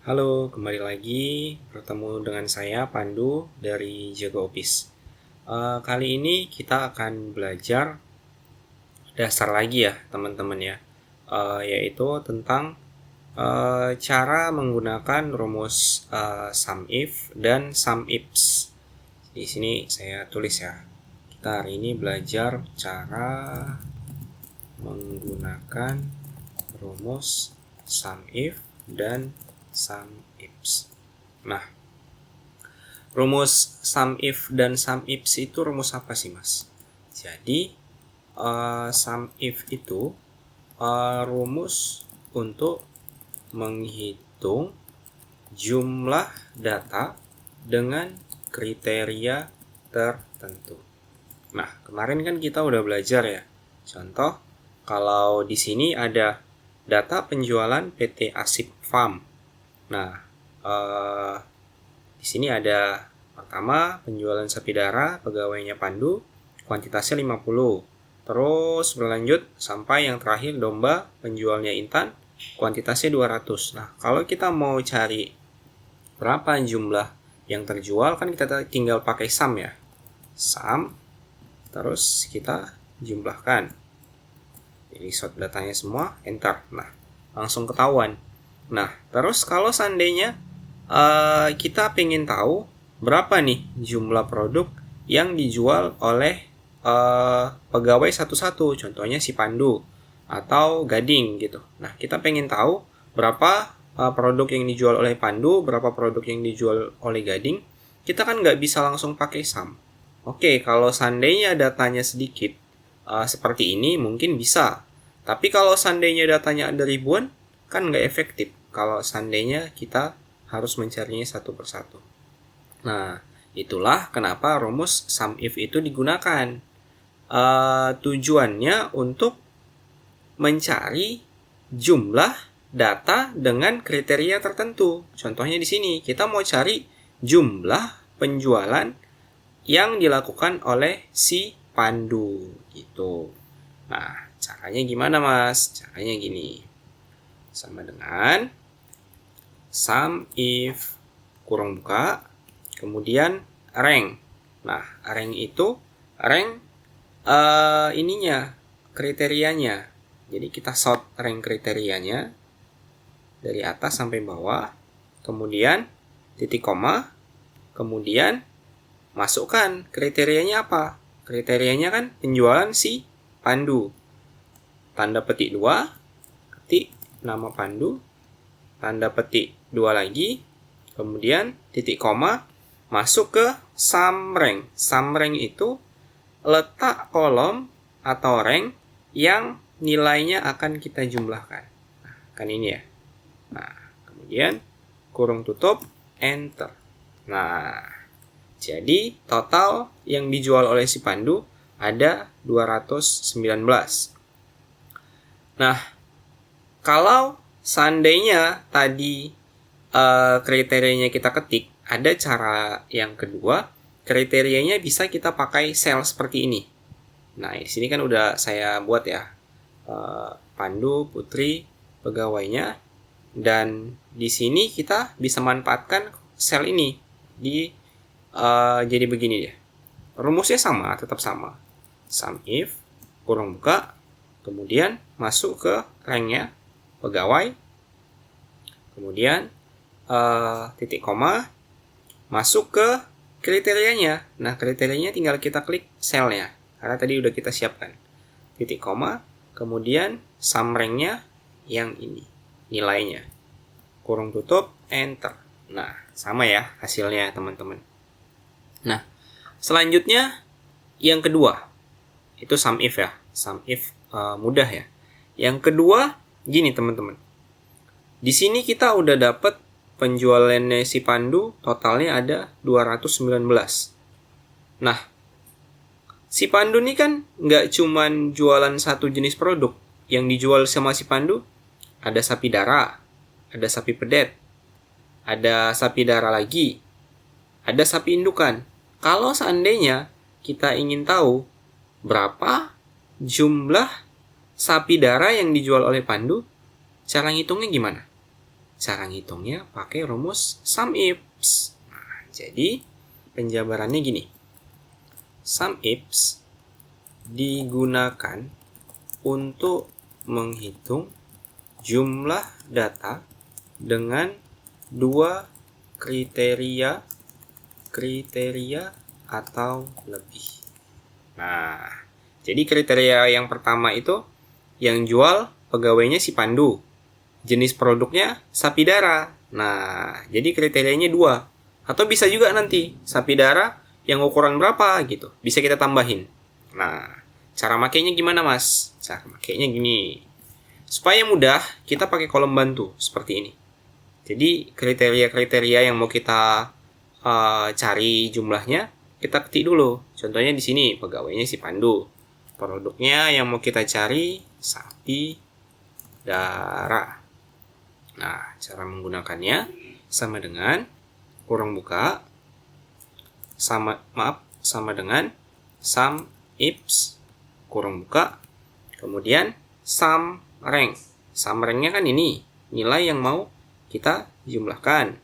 Halo, kembali lagi bertemu dengan saya Pandu dari Jago Office. Kali ini kita akan belajar dasar lagi ya teman-teman ya, yaitu tentang cara menggunakan rumus sum if dan sum ifs. Di sini saya tulis ya. Kita hari ini belajar cara menggunakan rumus sum if dan sum ifs. Nah, rumus sum if dan sum ifs itu rumus apa sih, Mas? Jadi, sum if itu rumus untuk menghitung jumlah data dengan kriteria tertentu. Nah, kemarin kan kita udah belajar ya. Contoh, kalau di sini ada data penjualan PT Asip Farm. Nah, di sini ada pertama penjualan sapi darah, pegawainya Pandu, kuantitasnya 50. Terus berlanjut sampai yang terakhir domba, penjualnya Intan, kuantitasnya 200. Nah, kalau kita mau cari berapa jumlah yang terjual kan kita tinggal pakai sum ya. Sum, terus kita jumlahkan. Jadi sort datanya semua, enter. Nah, langsung ketahuan. Nah, terus kalau seandainya kita pengen tahu berapa nih jumlah produk yang dijual oleh pegawai satu-satu, contohnya si Pandu atau Gading gitu. Nah, kita pengen tahu berapa produk yang dijual oleh Pandu, berapa produk yang dijual oleh Gading. Kita kan nggak bisa langsung pakai sum. Oke, kalau seandainya datanya sedikit seperti ini mungkin bisa. Tapi kalau seandainya datanya ada ribuan, kan nggak efektif kalau seandainya kita harus mencarinya satu persatu. Nah, itulah kenapa rumus sum if itu digunakan. Tujuannya untuk mencari jumlah data dengan kriteria tertentu. Contohnya di sini, kita mau cari jumlah penjualan yang dilakukan oleh si Pandu gitu. Nah, caranya gimana, Mas? Caranya gini. Sama dengan sum if kurung buka, kemudian rank. Nah, rank itu ininya kriterianya. Jadi kita sort rank kriterianya dari atas sampai bawah, kemudian titik koma, kemudian masukkan kriterianya apa? Kriterianya kan penjualan si Pandu. Tanda petik 2, ketik nama Pandu, tanda petik 2 lagi, kemudian titik koma, masuk ke sum rank. Sum rank itu letak kolom atau rank yang nilainya akan kita jumlahkan. Nah, kan ini ya. Nah, kemudian kurung tutup, enter. Nah, jadi total yang dijual oleh si Pandu ada 219. Nah, kalau seandainya tadi kriterianya kita ketik, ada cara yang kedua, kriterianya bisa kita pakai sel seperti ini. Nah, di sini kan udah saya buat ya, Pandu, Putri, pegawainya, dan di sini kita bisa manfaatkan sel ini jadi begini ya. Rumusnya sama, tetap sama. Sum if kurung buka, kemudian masuk ke ranknya pegawai, kemudian titik koma, masuk ke kriterianya. Nah, kriterianya tinggal kita klik selnya, karena tadi udah kita siapkan. Titik koma, kemudian sum ranknya yang ini, nilainya. Kurung tutup, enter. Nah, sama ya hasilnya teman-teman. Nah, selanjutnya yang kedua, itu sum if ya. Sum if mudah ya. Yang kedua, gini teman-teman. Di sini kita udah dapat penjualannya si Pandu, totalnya ada 219. Nah, si Pandu ini kan nggak cuman jualan satu jenis produk. Yang dijual sama si Pandu, ada sapi darah, ada sapi pedet, ada sapi darah lagi, ada sapi indukan. Kalau seandainya kita ingin tahu berapa jumlah sapi darah yang dijual oleh Pandu, cara ngitungnya gimana? cara ngitungnya pakai rumus SUMIPS. Nah, jadi penjabarannya gini. SUMIPS digunakan untuk menghitung jumlah data dengan dua kriteria atau lebih. Nah, jadi kriteria yang pertama itu yang jual pegawainya si Pandu. Jenis produknya sapi darah. Nah, jadi kriterianya 2. Atau bisa juga nanti sapi darah yang ukuran berapa gitu. Bisa kita tambahin. Nah, cara makainya gimana, Mas? Cara makainya gini. Supaya mudah, kita pakai kolom bantu seperti ini. Jadi kriteria-kriteria yang mau kita cari jumlahnya, kita ketik dulu. Contohnya di sini pegawainya si Pandu. Produknya yang mau kita cari sapi darah. Nah, cara menggunakannya sama dengan kurung buka sama dengan SUMIPS kurung buka, kemudian SUMRank. SUMRanknya kan ini nilai yang mau kita jumlahkan.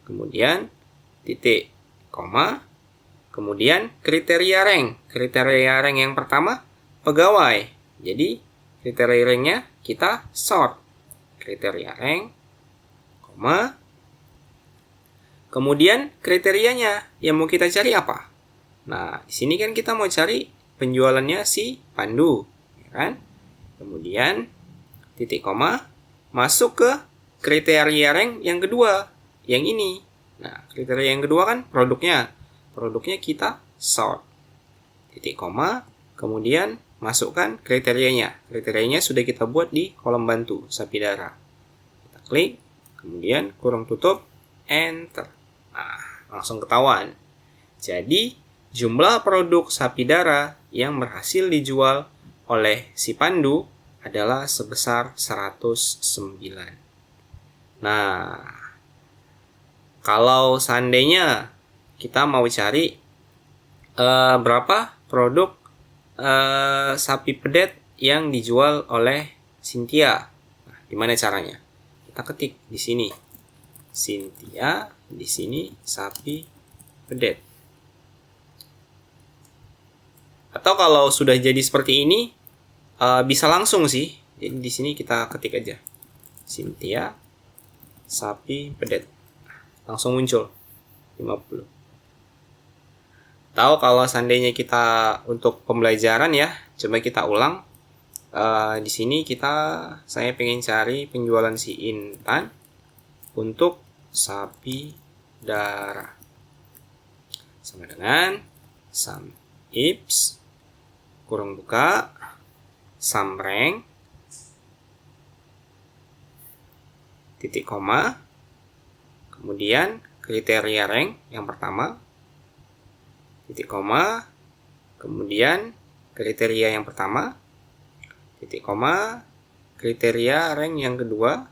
Kemudian titik, koma, kemudian kriteria rank. Kriteria rank yang pertama pegawai. Jadi kriteria ranknya kita sort. Kriteria rank, koma. Kemudian kriterianya yang mau kita cari apa? Nah, di sini kan kita mau cari penjualannya si Pandu, ya kan? Kemudian titik koma, masuk ke kriteria rank yang kedua, yang ini. Nah, kriteria yang kedua kan produknya. Produknya kita sort. Titik koma, kemudian masukkan kriterianya. Kriterianya sudah kita buat di kolom bantu sapi darah. Kita klik, kemudian kurung tutup, enter. Nah, langsung ketahuan. Jadi, jumlah produk sapi darah yang berhasil dijual oleh si Pandu adalah sebesar 109. Nah, kalau seandainya kita mau cari berapa produk sapi pedet yang dijual oleh Cynthia. Nah, gimana caranya? Kita ketik di sini. Cynthia, di sini sapi pedet. Atau kalau sudah jadi seperti ini, bisa langsung sih. Jadi di sini kita ketik aja. Cynthia sapi pedet. Langsung muncul 50. Tahu kalau seandainya kita untuk pembelajaran ya, coba kita ulang. Di sini saya pengen cari penjualan si Intan untuk sapi darah. Sama dengan SUMIPS kurung buka SUMRank titik koma, kemudian kriteria rank yang pertama, titik koma, kemudian kriteria yang pertama, titik koma, kriteria rank yang kedua,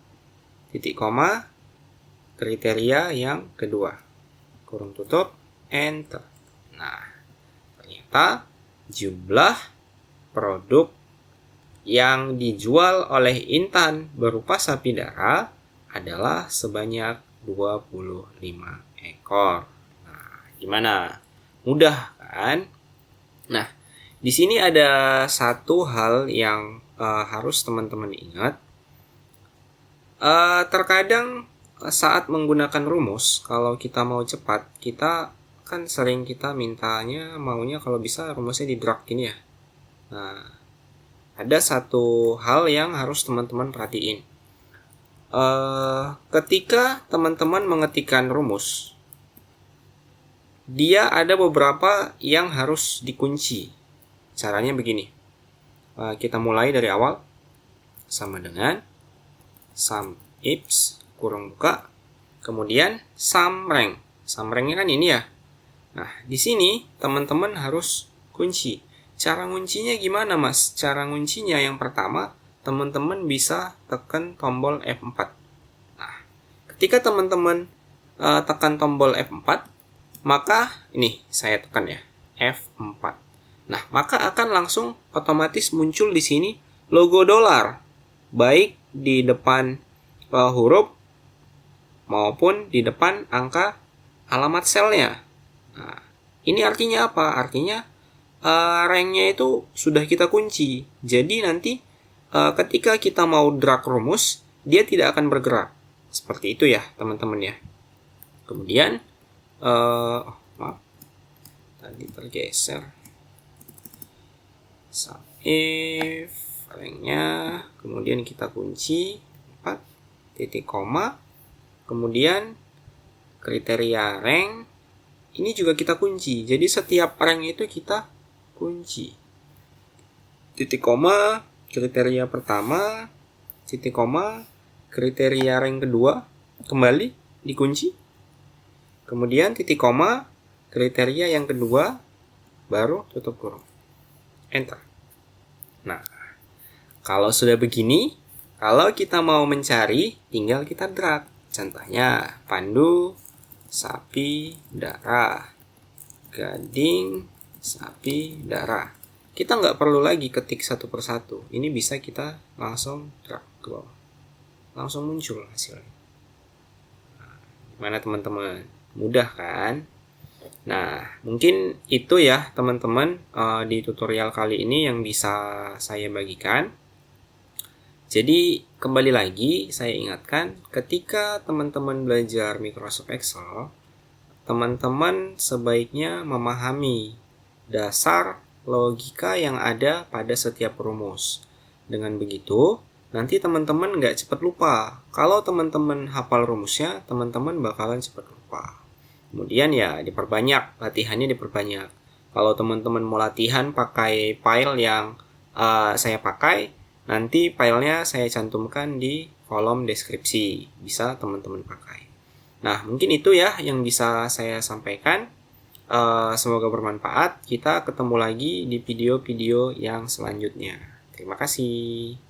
titik koma, kriteria yang kedua, kurung tutup, enter. Nah, ternyata jumlah produk yang dijual oleh Intan berupa sapi darah adalah sebanyak 25 ekor. Nah, gimana? Mudah kan? Nah, di sini ada satu hal yang harus teman-teman ingat. Terkadang saat menggunakan rumus, kalau kita mau cepat, kita kan sering maunya kalau bisa rumusnya di drag gini ya. Nah, ada satu hal yang harus teman-teman perhatiin. Ketika teman-teman mengetikkan rumus, dia ada beberapa yang harus dikunci. Caranya begini. Kita mulai dari awal. Sama dengan SUMIPS kurung buka, kemudian SUMRank. SUMRanknya kan ini ya. Nah, di sini teman-teman harus kunci. Cara nguncinya gimana, Mas? Cara nguncinya yang pertama, teman-teman bisa tekan tombol F4. Nah, ketika teman-teman tekan tombol F4, maka ini saya tekan ya, F4. Nah, maka akan langsung otomatis muncul di sini logo dolar, baik di depan huruf maupun di depan angka alamat selnya. Nah, ini artinya apa? Artinya ranknya itu sudah kita kunci. Jadi nanti ketika kita mau drag rumus, dia tidak akan bergerak. Seperti itu ya teman-teman ya. Kemudian maaf, tadi tergeser. If ranknya, kemudian kita kunci 4 titik koma, kemudian kriteria rank ini juga kita kunci. Jadi setiap rank itu kita kunci. Titik koma kriteria pertama, titik koma kriteria rank kedua, kembali dikunci. Kemudian titik koma kriteria yang kedua, baru tutup kurung. Enter. Nah, kalau sudah begini, kalau kita mau mencari, tinggal kita drag. Contohnya, pandu, sapi, darah, gading, sapi, darah. Kita nggak perlu lagi ketik satu persatu. Ini bisa kita langsung drag ke bawah. Langsung muncul hasilnya. Nah, gimana teman-teman? Mudah kan? Nah, mungkin itu ya teman-teman di tutorial kali ini yang bisa saya bagikan. Jadi, kembali lagi saya ingatkan, ketika teman-teman belajar Microsoft Excel, teman-teman sebaiknya memahami dasar logika yang ada pada setiap rumus. Dengan begitu, nanti teman-teman nggak cepat lupa. Kalau teman-teman hafal rumusnya, teman-teman bakalan cepat lupa. Kemudian ya diperbanyak, latihannya diperbanyak. Kalau teman-teman mau latihan pakai file yang saya pakai, nanti filenya saya cantumkan di kolom deskripsi. Bisa teman-teman pakai. Nah, mungkin itu ya yang bisa saya sampaikan. Semoga bermanfaat. Kita ketemu lagi di video-video yang selanjutnya. Terima kasih.